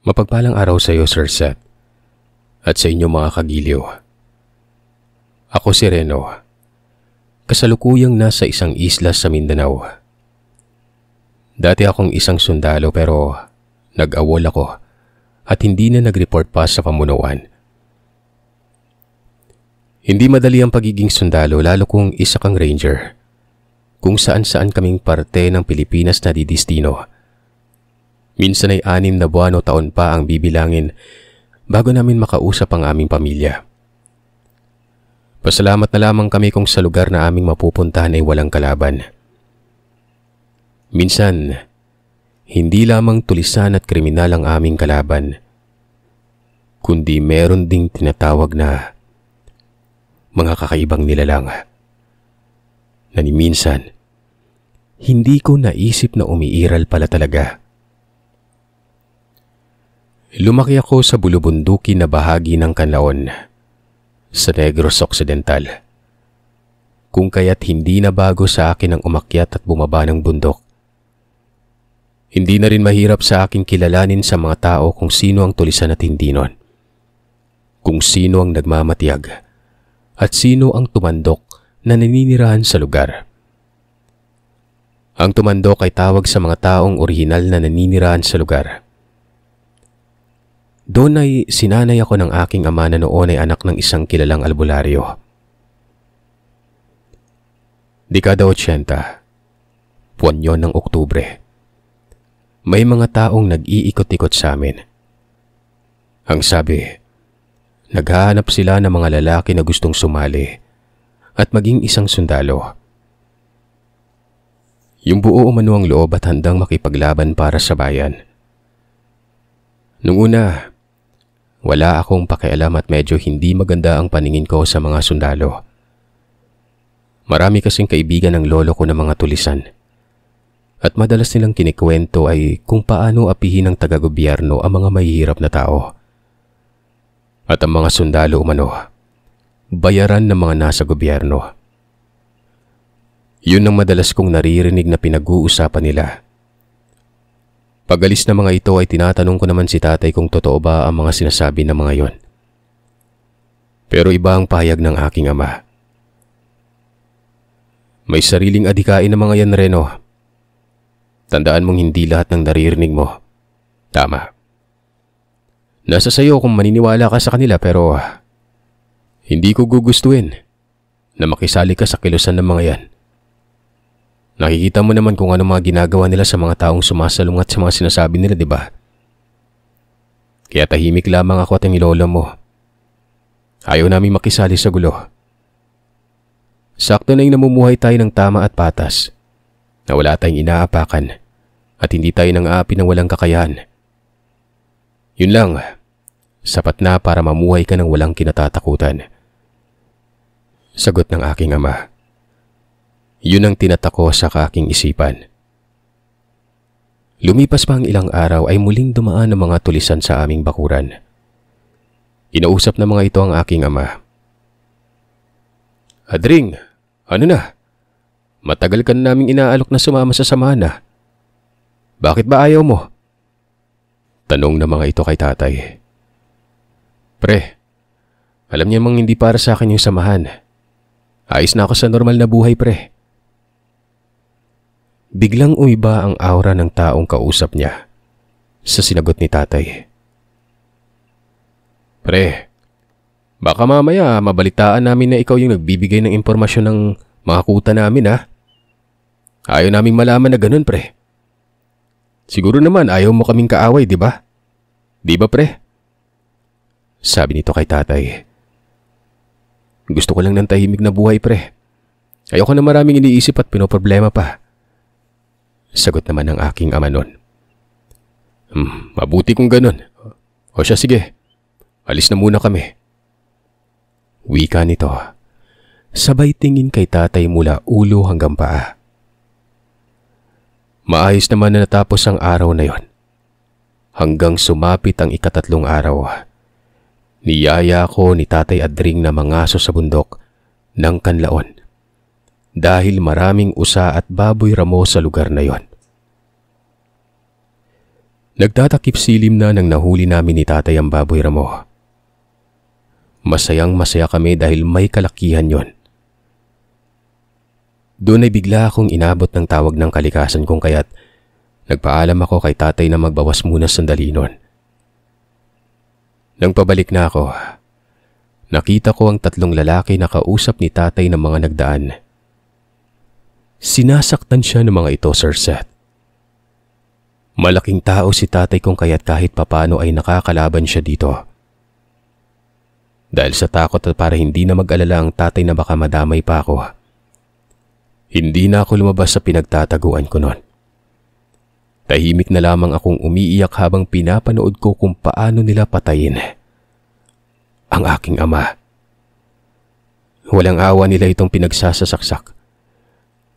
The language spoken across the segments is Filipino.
Mapagpalang araw sa iyo, Sir Seth, at sa inyong mga kagiliw. Ako si Reno, kasalukuyang nasa isang isla sa Mindanao. Dati akong isang sundalo pero nag-awol ako at hindi na nag-report pa sa pamunuan. Hindi madali ang pagiging sundalo lalo kung isa kang ranger, kung saan-saan kaming parte ng Pilipinas na didistino. Minsan ay 6 na buwan o taon pa ang bibilangin bago namin makausap ang aming pamilya. Pasalamat na lamang kami kung sa lugar na aming mapupuntahan ay walang kalaban. Minsan, hindi lamang tulisan at kriminal ang aming kalaban, kundi meron ding tinatawag na mga kakaibang nilalang na ni minsan, hindi ko naisip na umiiral pala talaga. Lumaki ako sa bulubundukin na bahagi ng Canlaon, sa Negros Occidental, kung kaya't hindi na bago sa akin ang umakyat at bumaba ng bundok. Hindi na rin mahirap sa akin kilalanin sa mga tao kung sino ang tulisan at hindi nun, kung sino ang nagmamatiyag at sino ang tumandok na naninirahan sa lugar. Ang tumandok ay tawag sa mga taong orihinal na naninirahan sa lugar. Doon ay sinanay ako ng aking ama na noon ay anak ng isang kilalang albularyo. Dekada 80, buwan yon ng Oktubre. May mga taong nag-iikot-ikot sa amin. Ang sabi, naghahanap sila ng mga lalaki na gustong sumali at maging isang sundalo. Yung buo umano ang loob at handang makipaglaban para sa bayan. Nung una, wala akong pakialam at medyo hindi maganda ang paningin ko sa mga sundalo. Marami kasing kaibigan ng lolo ko na mga tulisan. At madalas nilang kinikwento ay kung paano apihin ng taga-gobyerno ang mga mahihirap na tao. At ang mga sundalo umano, bayaran ng mga nasa gobyerno. Yun ang madalas kong naririnig na pinag-uusapan nila. Pag-alis na mga ito ay tinatanong ko naman si tatay kung totoo ba ang mga sinasabi ng mga yon. Pero iba ang pahayag ng aking ama. May sariling adikain ng mga yan, Reno. Tandaan mong hindi lahat ng naririnig mo tama. Nasa sayo kung maniniwala ka sa kanila pero hindi ko gugustuhin na makisali ka sa kilusan ng mga yan. Nakikita mo naman kung ano mga ginagawa nila sa mga taong sumasalungat sa mga sinasabi nila, di ba? Kaya tahimik lamang ako at ang lolo mo. Ayaw namin makisali sa gulo. Sakto na yung namumuhay tayo ng tama at patas, na wala tayong inaapakan at hindi tayo nang-aapi ng walang kakayahan. Yun lang, sapat na para mamuhay ka ng walang kinatatakutan. Sagot ng aking ama. Yun ang tinatako sa aking isipan. Lumipas pa ang ilang araw ay muling dumaan ang mga tulisan sa aming bakuran. Inausap na mga ito ang aking ama. Adring, ano na? Matagal ka na naming inaalok na sumama sa samahan na. Bakit ba ayaw mo? Tanong na mga ito kay tatay. Pre, alam niya mang hindi para sa akin yung samahan. Ayos na ako sa normal na buhay, pre. Biglang umiba ang aura ng taong kausap niya sa sinagot ni tatay. Pre, baka mamaya mabalitaan namin na ikaw yung nagbibigay ng impormasyon ng mga kuta namin, ha? Ayaw naming malaman na ganun, pre. Siguro naman ayaw mo kaming kaaway, di ba? Di ba, pre? Sabi nito kay tatay. Gusto ko lang ng tahimik na buhay, pre. Ayoko na maraming iniisip at pinoproblema pa. Sagot naman ng aking ama nun. Mabuti kung ganun. O siya, sige. Alis na muna kami. Wika nito. Sabay tingin kay tatay mula ulo hanggang paa. Maayos naman na natapos ang araw na yon. Hanggang sumapit ang ika-3 araw. Niyaya ko ni Tatay Adring na mangaso sa bundok ng Canlaon dahil maraming usa at baboy ramo sa lugar na yon. Nagtatakip silim na nang nahuli namin ni tatay ang baboy ramo. Masayang masaya kami dahil may kalakihan yon. Doon ay bigla akong inabot ng tawag ng kalikasan kung kaya't nagpaalam ako kay tatay na magbawas muna sandali nun. Nang pabalik na ako, nakita ko ang 3 lalaki na kausap ni tatay ng mga nagdaan. Sinasaktan siya ng mga ito, Sir Seth. Malaking tao si tatay kung kaya't kahit papano ay nakakalaban siya dito. Dahil sa takot at para hindi na mag-alala ang tatay na baka madamay pa ako, hindi na ako lumabas sa pinagtataguan ko noon. Tahimik na lamang akong umiiyak habang pinapanood ko kung paano nila patayin ang aking ama. Walang awa nila itong pinagsasasaksak.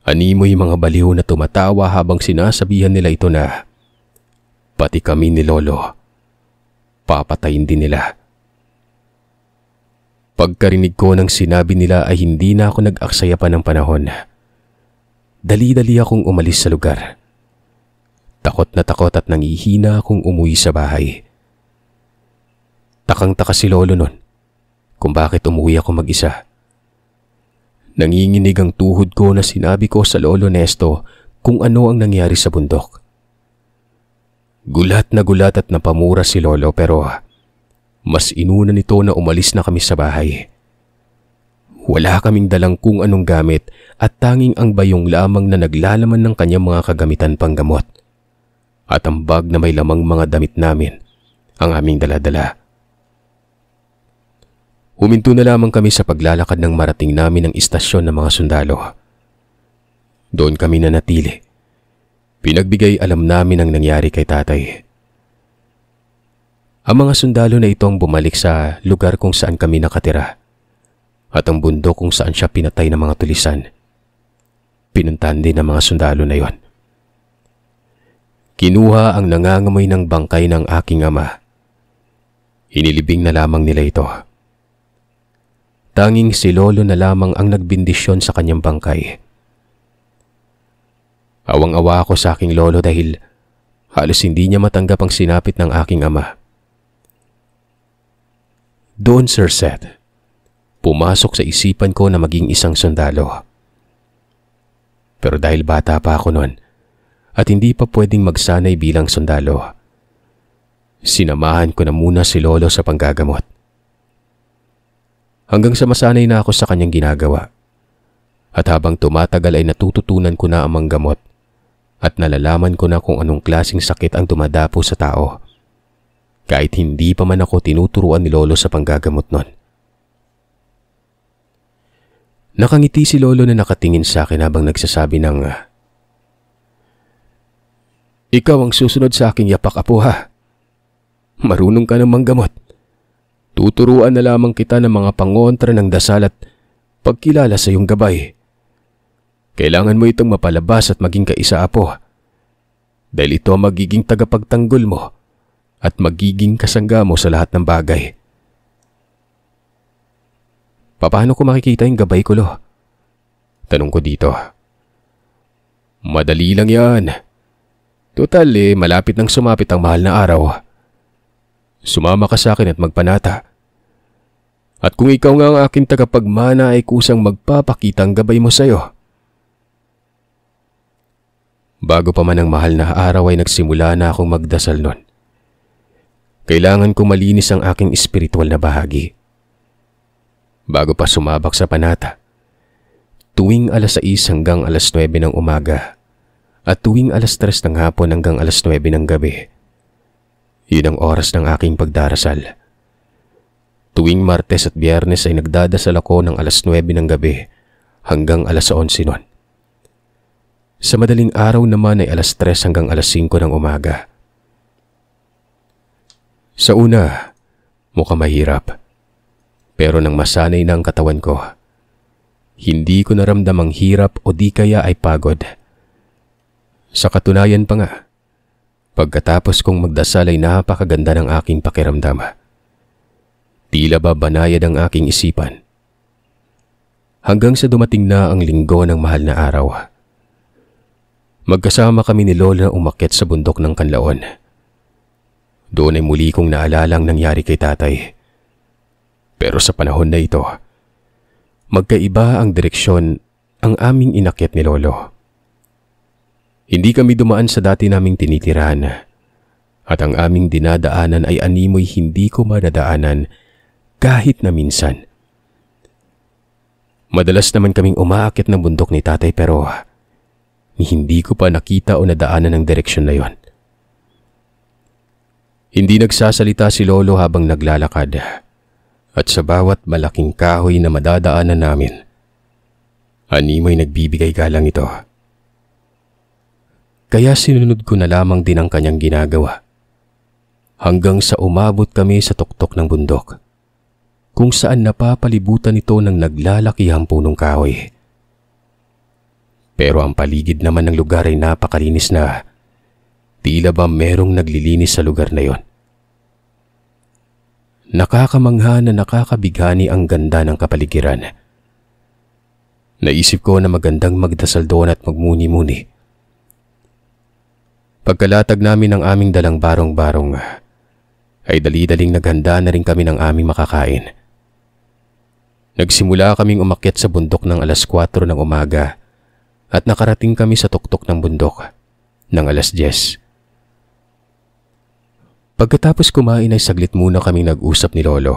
Animoy mga baliw na tumatawa habang sinasabihan nila ito na pati kami ni Lolo, papatayin din nila. Pagkarinig ko ng sinabi nila ay hindi na ako nag-aksaya pa ng panahon. Dali-dali akong umalis sa lugar. Takot na takot at nangihina akong umuwi sa bahay. Takang-taka si Lolo nun kung bakit umuwi ako mag-isa. Nanginginig ang tuhod ko na sinabi ko sa Lolo Nesto kung ano ang nangyari sa bundok. Gulat na gulat at napamura si Lolo pero mas inuna nito na umalis na kami sa bahay. Wala kaming dalang kung anong gamit at tanging ang bayong lamang na naglalaman ng kanyang mga kagamitan panggamot. At ang bag na may lamang mga damit namin ang aming daladala. Huminto na lamang kami sa paglalakad ng marating namin ang istasyon ng mga sundalo. Doon kami nanatili. Pinagbigay alam namin ang nangyari kay tatay. Ang mga sundalo na ito ang bumalik sa lugar kung saan kami nakatira at ang bundok kung saan siya pinatay ng mga tulisan. Pinuntahan din ng mga sundalo na yon. Kinuha ang nangangamoy ng bangkay ng aking ama. Inilibing na lamang nila ito. Tanging si Lolo na lamang ang nagbindisyon sa kanyang bangkay. Awang-awa ako sa aking lolo dahil halos hindi niya matanggap ang sinapit ng aking ama. Doon, Sir Seth, pumasok sa isipan ko na maging isang sundalo. Pero dahil bata pa ako noon at hindi pa pwedeng magsanay bilang sundalo, sinamahan ko na muna si Lolo sa panggagamot. Hanggang sa masanay na ako sa kanyang ginagawa. At habang tumatagal ay natututunan ko na ang manggamot at nalalaman ko na kung anong klaseng sakit ang dumadapo sa tao. Kahit hindi pa man ako tinuturuan ni Lolo sa panggagamot nun. Nakangiti si Lolo na nakatingin sa akin habang nagsasabi ng, "Ikaw ang susunod sa aking yapak, apo, ha? Marunong ka ng manggamot. Tuturuan na lamang kita ng mga pangontra ng dasal at pagkilala sa iyong gabay. Kailangan mo itong mapalabas at maging kaisa, apo. Dahil ito ang magiging tagapagtanggol mo at magiging kasangga mo sa lahat ng bagay." "Paano ko makikita yung gabay ko, Lo?" tanong ko dito. "Madali lang yan. Total malapit nang sumapit ang mahal na araw. Sumama ka sa akin at magpanata. At kung ikaw nga ang aking tagapagmana ay kusang magpapakita ang gabay mo sa'yo." Bago pa man ang mahal na araw ay nagsimula na akong magdasal nun. Kailangan kong malinis ang aking espiritual na bahagi. Bago pa sumabak sa panata, tuwing 6:00 hanggang 9:00 ng umaga at tuwing 3:00 ng hapon hanggang 9:00 ng gabi, yun ang oras ng aking pagdarasal. Tuwing Martes at Biyernes ay nagdadasal ako ng 9:00 ng gabi hanggang 11:00 nun. Sa madaling araw naman ay 3:00 hanggang 5:00 ng umaga. Sa una, mukhang mahirap. Pero nang masanay na ang katawan ko, hindi ko naramdam ang hirap o di kaya ay pagod. Sa katunayan pa nga, pagkatapos kong magdasal ay napakaganda ng aking pakiramdam. Tila ba banayad ang aking isipan. Hanggang sa dumating na ang linggo ng mahal na araw. Magkasama kami ni Lola na umakyat sa bundok ng Kanlaon. Doon ay muli kong naalala ang nangyari kay tatay. Pero sa panahon na ito, magkaiba ang direksyon ang aming inakyat ni Lolo. Hindi kami dumaan sa dati naming tinitirahan at ang aming dinadaanan ay animoy hindi ko madadaanan kahit na minsan. Madalas naman kaming umaakyat ng bundok ni tatay pero hindi ko pa nakita o nadaanan ang direksyon na yon. Hindi nagsasalita si Lolo habang naglalakad at sa bawat malaking kahoy na madadaanan namin, animoy nagbibigay galang ito. Kaya sinunod ko na lamang din ang kanyang ginagawa hanggang sa umabot kami sa tuktok ng bundok kung saan napapalibutan ito ng naglalakihang punong kahoy. Pero ang paligid naman ng lugar ay napakalinis na tila ba merong naglilinis sa lugar na yon. Nakakamangha na nakakabighani ang ganda ng kapaligiran. Naisip ko na magandang magdasal doon at magmuni-muni. Pagkalatag namin ng aming dalang barong-barong, ay dali-daling naghanda na rin kami ng aming makakain. Nagsimula kaming umakyat sa bundok ng 4:00 ng umaga at nakarating kami sa tuktok ng bundok ng 10:00. Pagkatapos kumain ay saglit muna kaming nag-usap ni Lolo.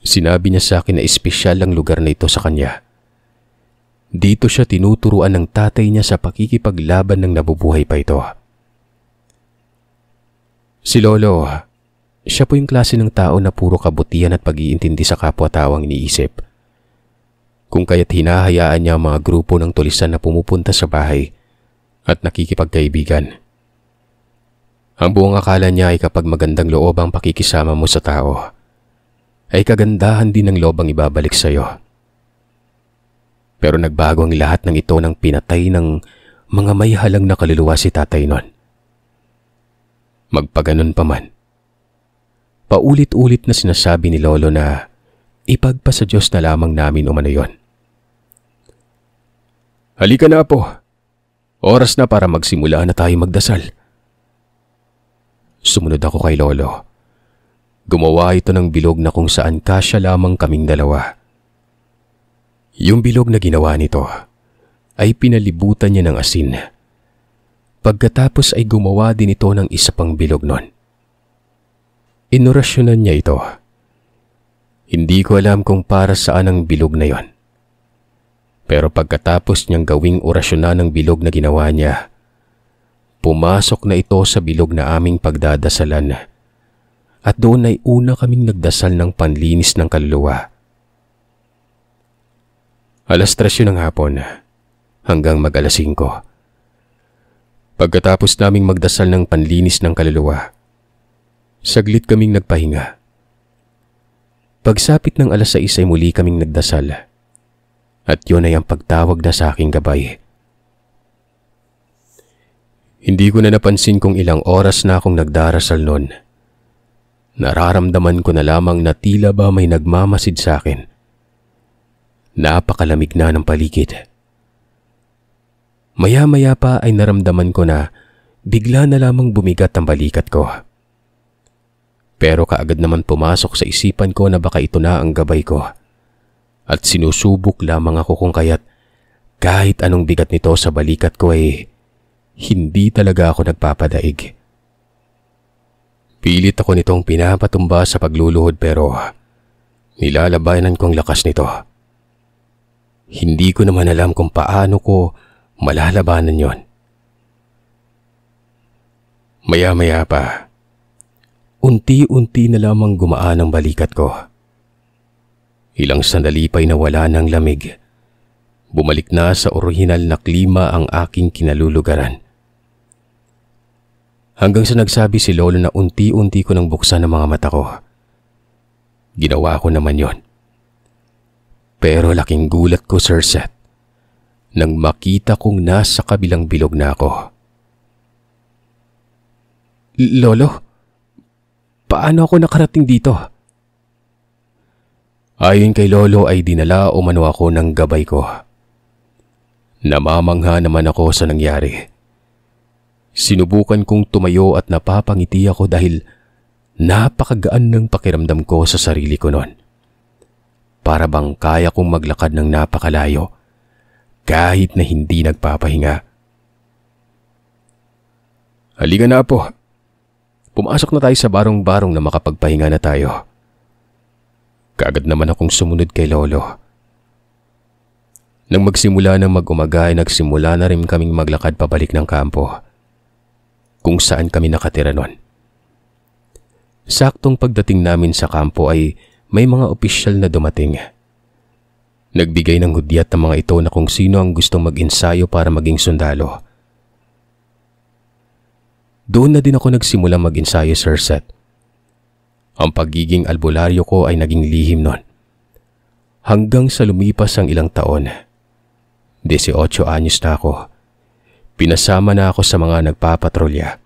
Sinabi niya sa akin na espesyal ang lugar na ito sa kanya. Dito siya tinuturuan ng tatay niya sa pakikipaglaban ng nabubuhay pa ito. Si Lolo, siya po yung klase ng tao na puro kabutihan at pag-iintindi sa kapwa-tawang iniisip. Kung kaya't hinahayaan niya ang mga grupo ng tulisan na pumupunta sa bahay at nakikipagkaibigan. Ang buong akala niya ay kapag magandang loob ang pakikisama mo sa tao, ay kagandahan din ng loob ang ibabalik sa iyo. Pero nagbago ang lahat ng ito nang pinatay ng mga may halang na kaluluwa si tatay nun. Magpaganon pa man, paulit-ulit na sinasabi ni Lolo na ipagpa sa Diyos na lamang namin umano yon. Halika na po, oras na para magsimula na tayo magdasal. Sumunod ako kay Lolo. Gumawa ito ng bilog na kung saan kasya lamang kaming dalawa. Yung bilog na ginawa nito ay pinalibutan niya ng asin. Pagkatapos ay gumawa din ito ng isa pang bilog nun. Inorasyonan niya ito. Hindi ko alam kung para saan ang bilog na yon. Pero pagkatapos niyang gawing orasyonan ng bilog na ginawa niya, pumasok na ito sa bilog na aming pagdadasalan at doon ay una kaming nagdasal ng panlinis ng kaluluwa. 3:00 ng hapon hanggang mag-5:00. Pagkatapos naming magdasal ng panlinis ng kaluluwa, saglit kaming nagpahinga. Pagsapit ng 6:00 ay muli kaming nagdasal at yun ay ang pagtawag na sa aking gabay. Hindi ko na napansin kung ilang oras na akong nagdarasal noon. Nararamdaman ko na lamang na tila ba may nagmamasid sa akin. Napakalamig na ng paligid. Maya-maya pa ay naramdaman ko na bigla na lamang bumigat ang balikat ko. Pero kaagad naman pumasok sa isipan ko na baka ito na ang gabay ko. At sinusubok lamang ako kung kaya't kahit anong bigat nito sa balikat ko ay hindi talaga ako nagpapadaig. Pilit ako nitong pinapatumba sa pagluluhod pero nilalabanan ko ang lakas nito. Hindi ko naman alam kung paano ko malalabanan yon. Maya-maya pa, unti-unti na lamang gumaan ang balikat ko. Ilang sandali pa'y nawala ng lamig. Bumalik na sa orihinal na klima ang aking kinalulugaran. Hanggang sa nagsabi si Lolo na unti-unti ko nang buksan ang mga mata ko. Ginawa ko naman yon. Pero laking gulat ko, Sir Seth, nang makita kong nasa kabilang bilog na ako. Lolo, paano ako nakarating dito? Ayon kay Lolo ay dinala umano ako ng gabay ko. Namamangha naman ako sa nangyari. Sinubukan kong tumayo at napapangiti ako dahil napakagaan ng pakiramdam ko sa sarili ko noon. Para bang kaya kong maglakad ng napakalayo kahit na hindi nagpapahinga. Halika na po. Pumasok na tayo sa barong-barong na makapagpahinga na tayo. Kaagad naman akong sumunod kay Lolo. Nang magsimula ng mag-umaga ay nagsimula na rin kaming maglakad pabalik ng kampo kung saan kami nakatira noon. Saktong pagdating namin sa kampo ay may mga opisyal na dumating. Nagbigay ng hudyat ng mga ito na kung sino ang gustong mag-ensayo para maging sundalo. Doon na din ako nagsimula mag-ensayo, Sir Seth. Ang pagiging albularyo ko ay naging lihim noon. Hanggang sa lumipas ang ilang taon, 18 anyos na ako, pinasama na ako sa mga nagpapatrolya.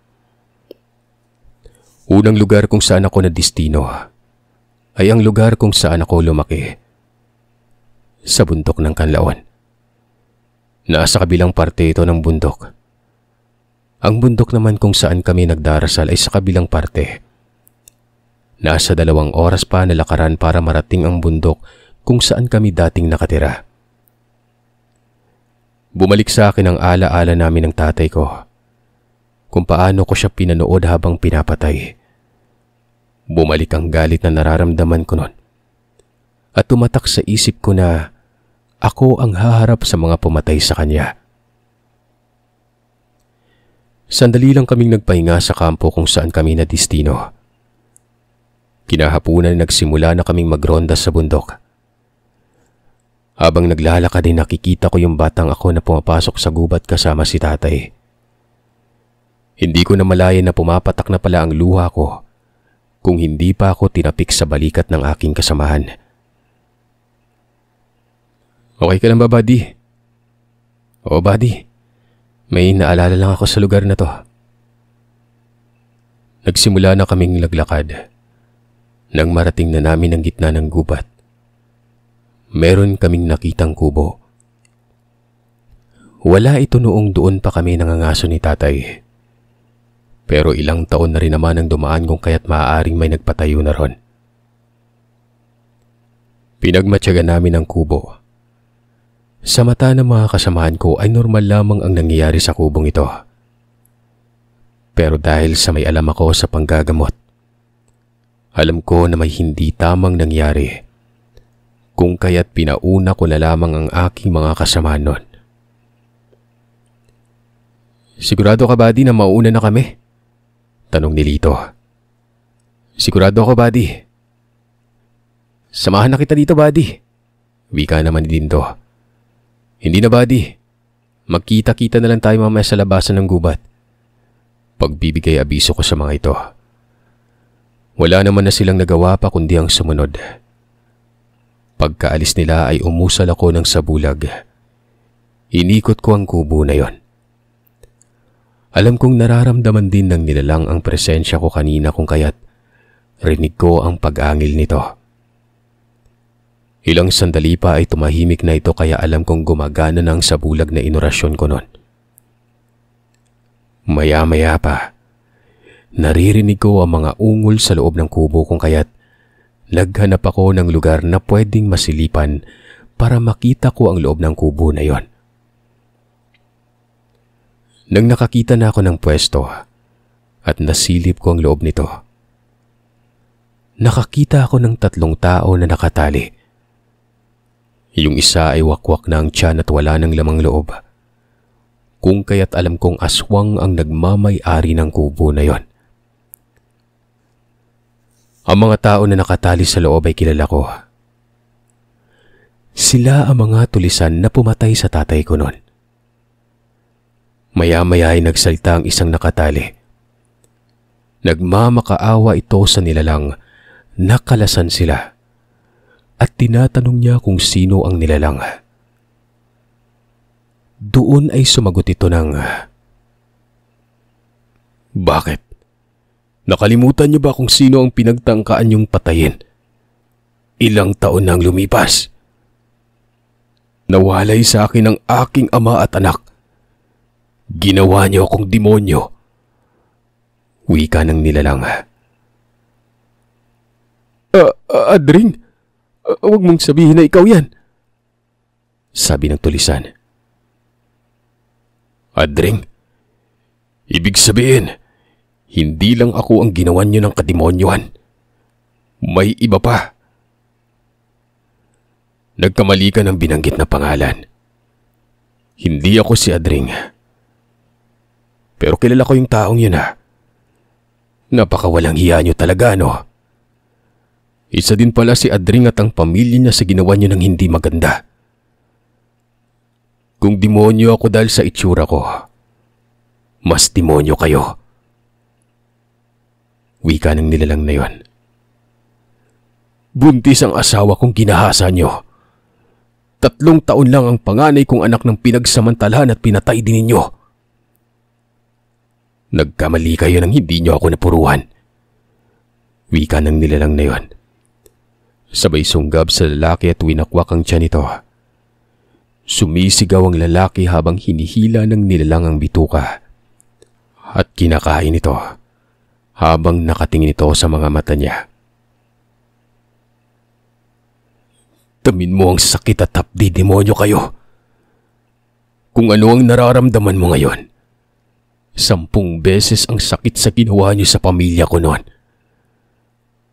Unang lugar kung saan ako nadistino ay ang lugar kung saan ako lumaki. Sa bundok ng Kanlaon. Nasa kabilang parte ito ng bundok. Ang bundok naman kung saan kami nagdarasal ay sa kabilang parte. Nasa 2 oras pa na lakaran para marating ang bundok kung saan kami dating nakatira. Bumalik sa akin ang alaala namin ng tatay ko, kung paano ko siya pinanood habang pinapatay. Bumalik ang galit na nararamdaman ko noon. At tumatak sa isip ko na ako ang haharap sa mga pumatay sa kanya. Sandali lang kaming nagpahinga sa kampo kung saan kami nadistino. Kinahapunan nagsimula na kaming magronda sa bundok. Habang naglalakad ay nakikita ko yung batang ako na pumapasok sa gubat kasama si tatay. Hindi ko na malayan na pumapatak na pala ang luha ko kung hindi pa ako tinapik sa balikat ng aking kasamahan. Okay ka lang ba, buddy? Oo, buddy. May naalala lang ako sa lugar na to. Nagsimula na kaming laglakad. Nang marating na namin ang gitna ng gubat, meron kaming nakitang kubo. Wala ito noong doon pa kami nangangaso ni tatay. Pero ilang taon na rin naman ang dumaan kung kaya't maaaring may nagpatayo na ron. Pinagmatyagan namin ang kubo. Sa mata ng mga kasamahan ko ay normal lamang ang nangyayari sa kubong ito. Pero dahil sa may alam ako sa panggagamot, alam ko na may hindi tamang nangyari. Kung kaya't pinauna ko na lamang ang aking mga kasamahan nun. Sigurado ka, buddy, na mauna na kami? Tanong ni Lito. Sigurado ako, buddy. Samahan na kita dito, buddy. Wika naman ni Dindo. Hindi na, buddy. Magkita-kita na lang tayo mamaya sa labasan ng gubat. Pagbibigay abiso ko sa mga ito. Wala naman na silang nagawa pa kundi ang sumunod. Pagkaalis nila ay umusal ako ng sabulag. Inikot ko ang kubo na yon. Alam kong nararamdaman din ng nilalang ang presensya ko kanina kung kaya't rinig ko ang pag-angil nito. Ilang sandali pa ay tumahimik na ito kaya alam kong gumagana na ang sabulag na inorasyon ko noon. Maya-maya pa, naririnig ko ang mga ungol sa loob ng kubo kung kaya't naghanap ako ng lugar na pwedeng masilipan para makita ko ang loob ng kubo na yon. Nang nakakita na ako ng pwesto at nasilip ko ang loob nito, nakakita ako ng 3 tao na nakatali. Yung isa ay wakwak na ang tiyan at wala ng lamang loob. Kung kaya't alam kong aswang ang nagmamay-ari ng kubo na yon. Ang mga tao na nakatali sa loob ay kilala ko. Sila ang mga tulisan na pumatay sa tatay ko noon. Maya-maya ay nagsalita ang isang nakatali. Nagmamakaawa ito sa nilalang, nakalasan sila. At tinatanong niya kung sino ang nilalang. Doon ay sumagot ito ng, "Bakit? Nakalimutan niyo ba kung sino ang pinagtangkaan niyong patayin? Ilang taon nang lumipas. Nawalay sa akin ang aking ama at anak. Ginawa niyo akong demonyo Wika ng nilalang. Adring, huwag mong sabihin na ikaw yan. Sabi ng tulisan. Adring, ibig sabihin, hindi lang ako ang ginawa niyo ng kademonyohan. May iba pa. Nagkamali ka ng binanggit na pangalan. Hindi ako si Adring. Pero kilala ko yung taong yun ha. Napakawalang hiya niyo talaga, no? Isa din pala si Adring at ang pamilya niya sa ginawa niyo ng hindi maganda. Kung demonyo ako dahil sa itsura ko, mas demonyo kayo. Wika ng nilalang na yon. Buntis ang asawa kong ginahasa niyo. 3 taon lang ang panganay kong anak ng pinagsamantalahan at pinatay din ninyo. Nagkamali kayo nang hindi niyo ako napuruhan. Wika ng nilalang na yon. Sabay sunggab sa lalaki at winakwak ang tiyan nito. Sumisigaw ang lalaki habang hinihila ng nilalang ang bituka. At kinakain ito habang nakatingin ito sa mga mata niya. Tamin mo ang sakit at hapdi, demonyo kayo. Kung ano ang nararamdaman mo ngayon, 10 beses ang sakit sa ginawa niyo sa pamilya ko noon.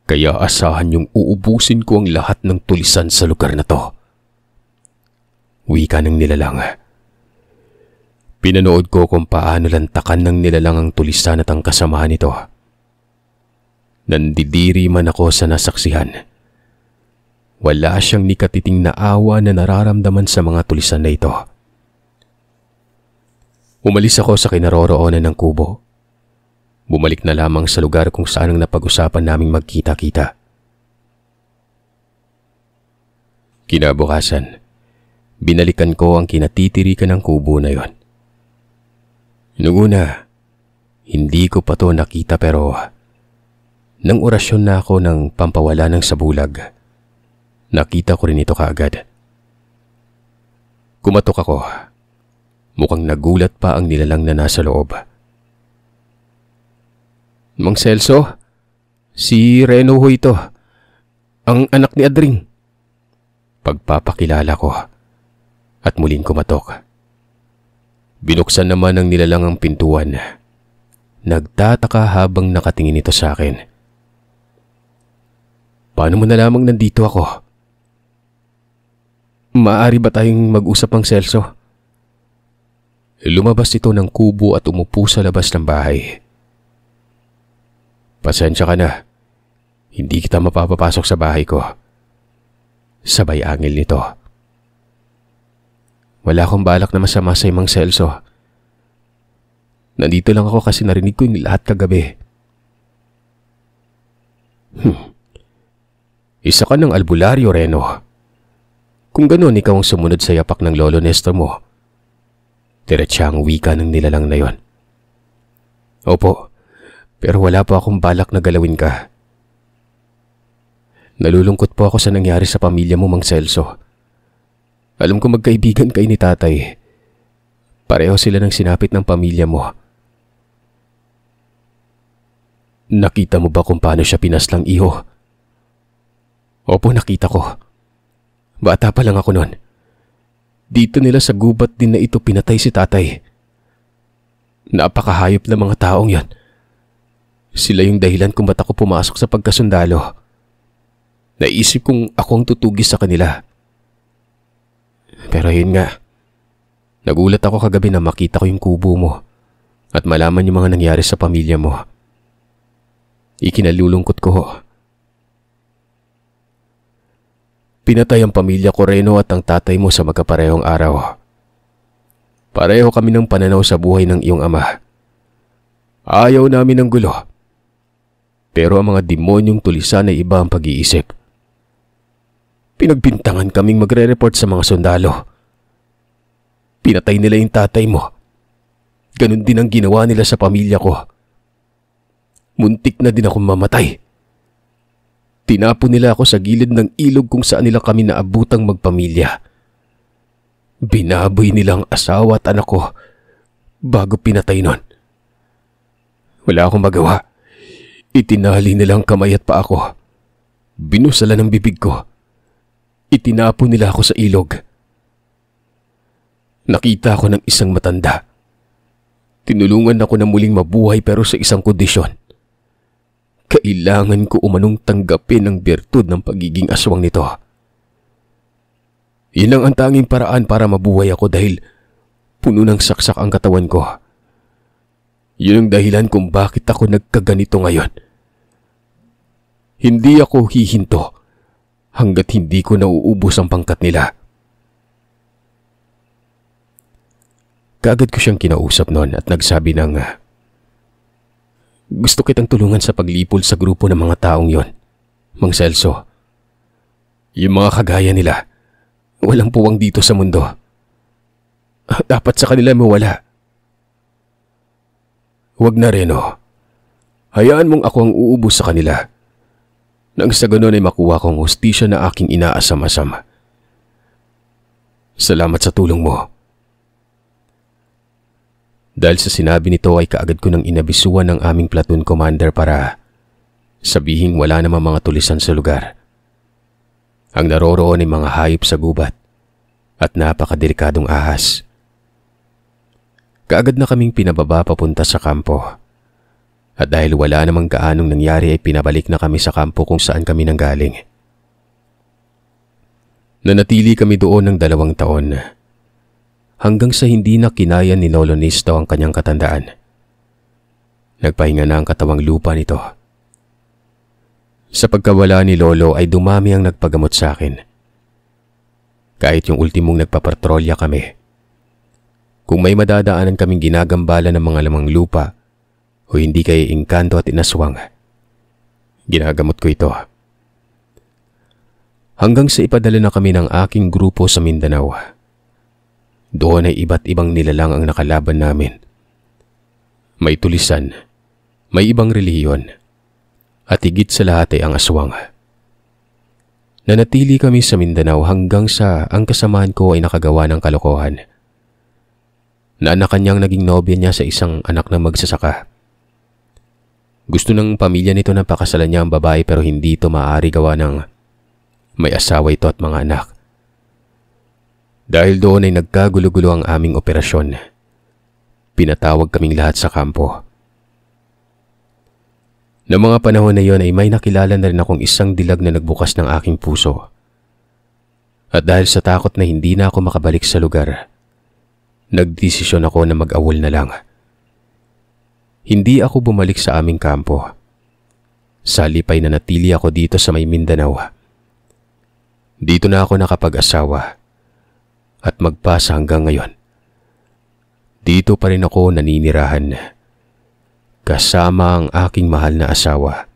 Kaya asahan niyong uubusin ko ang lahat ng tulisan sa lugar na to. Wika ng nilalang. Pinanood ko kung paano lantakan ng nilalang ang tulisan at ang kasamahan nito. Nandidiri man ako sa nasaksihan. Wala siyang nikatiting na awa na nararamdaman sa mga tulisan na ito. Umalis ako sa kinaroroonan ng kubo. Bumalik na lamang sa lugar kung saan ang napag-usapan naming magkita-kita. Kinabukasan, binalikan ko ang kinatitirikan ng kubo na yon. Noong una, hindi ko pa to nakita pero nang orasyon na ako ng pampawala ng sabulag, nakita ko rin ito kaagad. Kumatok ako. Mukhang nagulat pa ang nilalang na nasa loob. Mang Celso, si Reno ho ito. Ang anak ni Adring. Pagpapakilala ko at muling kumatok. Binuksan naman ng nilalang ang pintuan. Nagtataka habang nakatingin ito sa akin. Paano mo na lamang nandito ako? Maaari ba tayong mag-usap ng Celso? Lumabas ito ng kubo at umupo sa labas ng bahay. Pasensya ka na. Hindi kita mapapapasok sa bahay ko. Sabay angil nito. Wala akong balak na masama sa Mang Celso. Nandito lang ako kasi narinig ko yung lahat kagabi. Isa ka ng albularyo, Reno. Kung gano'n, ikaw ang sumunod sa yapak ng lolo Nestor mo. Diretsang wika ng nilalang na yon. Opo, pero wala pa akong balak na galawin ka. Nalulungkot po ako sa nangyari sa pamilya mo, Mang Celso. Alam ko magkaibigan kayo ni tatay. Pareho sila ng sinapit ng pamilya mo. Nakita mo ba kung paano siya pinaslang, iho? Opo, nakita ko. Bata pa lang ako noon. Dito nila sa gubat din na ito pinatay si tatay. Napakahayop na mga taong yon. Sila yung dahilan kung ba't ako pumasok sa pagkasundalo. Naisip kong ako ang tutugis sa kanila. Pero yun nga, nagulat ako kagabi na makita ko yung kubo mo at malaman yung mga nangyari sa pamilya mo. Ikinalulungkot ko. Pinatay ang pamilya ko, Reno, at ang tatay mo sa magkaparehong araw. Pareho kami ng pananaw sa buhay ng iyong ama. Ayaw namin ng gulo. Pero ang mga demonyong tulisan ay iba ang pag-iisip. Pinagbintangan kaming magre-report sa mga sundalo. Pinatay nila yung tatay mo. Ganon din ang ginawa nila sa pamilya ko. Muntik na din akong mamatay. Tinapon nila ako sa gilid ng ilog kung saan nila kami naabutang magpamilya. Binaboy nila ang asawa at anak ko bago pinatay nun. Wala akong magawa. Itinali nila ang kamay at paa ko. Binusala ng bibig ko. Itinapon nila ako sa ilog. Nakita ko ng isang matanda. Tinulungan ako na muling mabuhay pero sa isang kondisyon. Kailangan ko umanong tanggapin ang bertud ng pagiging aswang nito. Yun lang ang tanging paraan para mabuhay ako dahil puno ng saksak ang katawan ko. Yun ang dahilan kung bakit ako nagkaganito ngayon. Hindi ako hihinto hanggat hindi ko nauubos ang pangkat nila. Kaagad ko siyang kinausap noon at nagsabi ng, gusto kitang tulungan sa paglipol sa grupo ng mga taong yon, Mang Celso. Yung mga kagaya nila, walang puwang dito sa mundo. Dapat sa kanila mawala. Huwag na, Reno. Hayaan mong ako ang uubos sa kanila. Nang sa ganon ay makuha kong hustisya na aking inaasam-asam. Salamat sa tulong mo. Dahil sa sinabi nito ay kaagad ko nang inabisuan ng aming platoon commander para sabihing wala namang mga tulisan sa lugar. Ang naroroon ay mga hayop sa gubat at napakadelikadong ahas. Kaagad na kaming pinababa papunta sa kampo. At dahil wala namang gaanong nangyari ay pinabalik na kami sa kampo kung saan kami nanggaling. Nanatili kami doon ng 2 taon. Hanggang sa hindi na kinaya ni Lolo Nisto ang kanyang katandaan. Nagpahinga na ang katawang lupa nito. Sa pagkawala ni Lolo ay dumami ang nagpagamot sa akin. Kahit yung ultimong nagpapatrolya kami. Kung may madadaanan kaming ginagambala ng mga lamang lupa o hindi kay engkanto at inaswang, ginagamot ko ito. Hanggang sa ipadala na kami ng aking grupo sa Mindanao. Doon ay iba't ibang nilalang ang nakalaban namin. May tulisan, may ibang relihiyon, at higit sa lahat ay ang aswang. Nanatili kami sa Mindanao hanggang sa ang kasamahan ko ay nakagawa ng kalokohan. Naanakan niyang naging nobya niya sa isang anak na magsasaka. Gusto ng pamilya nito na pakasalan niya ang babae pero hindi ito maaari gawa ng may asawa ito at mga anak. Dahil doon ay nagkagulo-gulo ang aming operasyon. Pinatawag kaming lahat sa kampo. Noong mga panahon na yon ay may nakilala na rin akong isang dilag na nagbukas ng aking puso. At dahil sa takot na hindi na ako makabalik sa lugar, nagdesisyon ako na mag-awol na lang. Hindi ako bumalik sa aming kampo. Sa halip ay nanatili ako dito sa may Mindanao. Dito na ako nakapag-asawa at magpasa hanggang ngayon. Dito pa rin ako naninirahan kasama ang aking mahal na asawa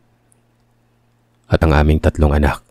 at ang aming 3 anak.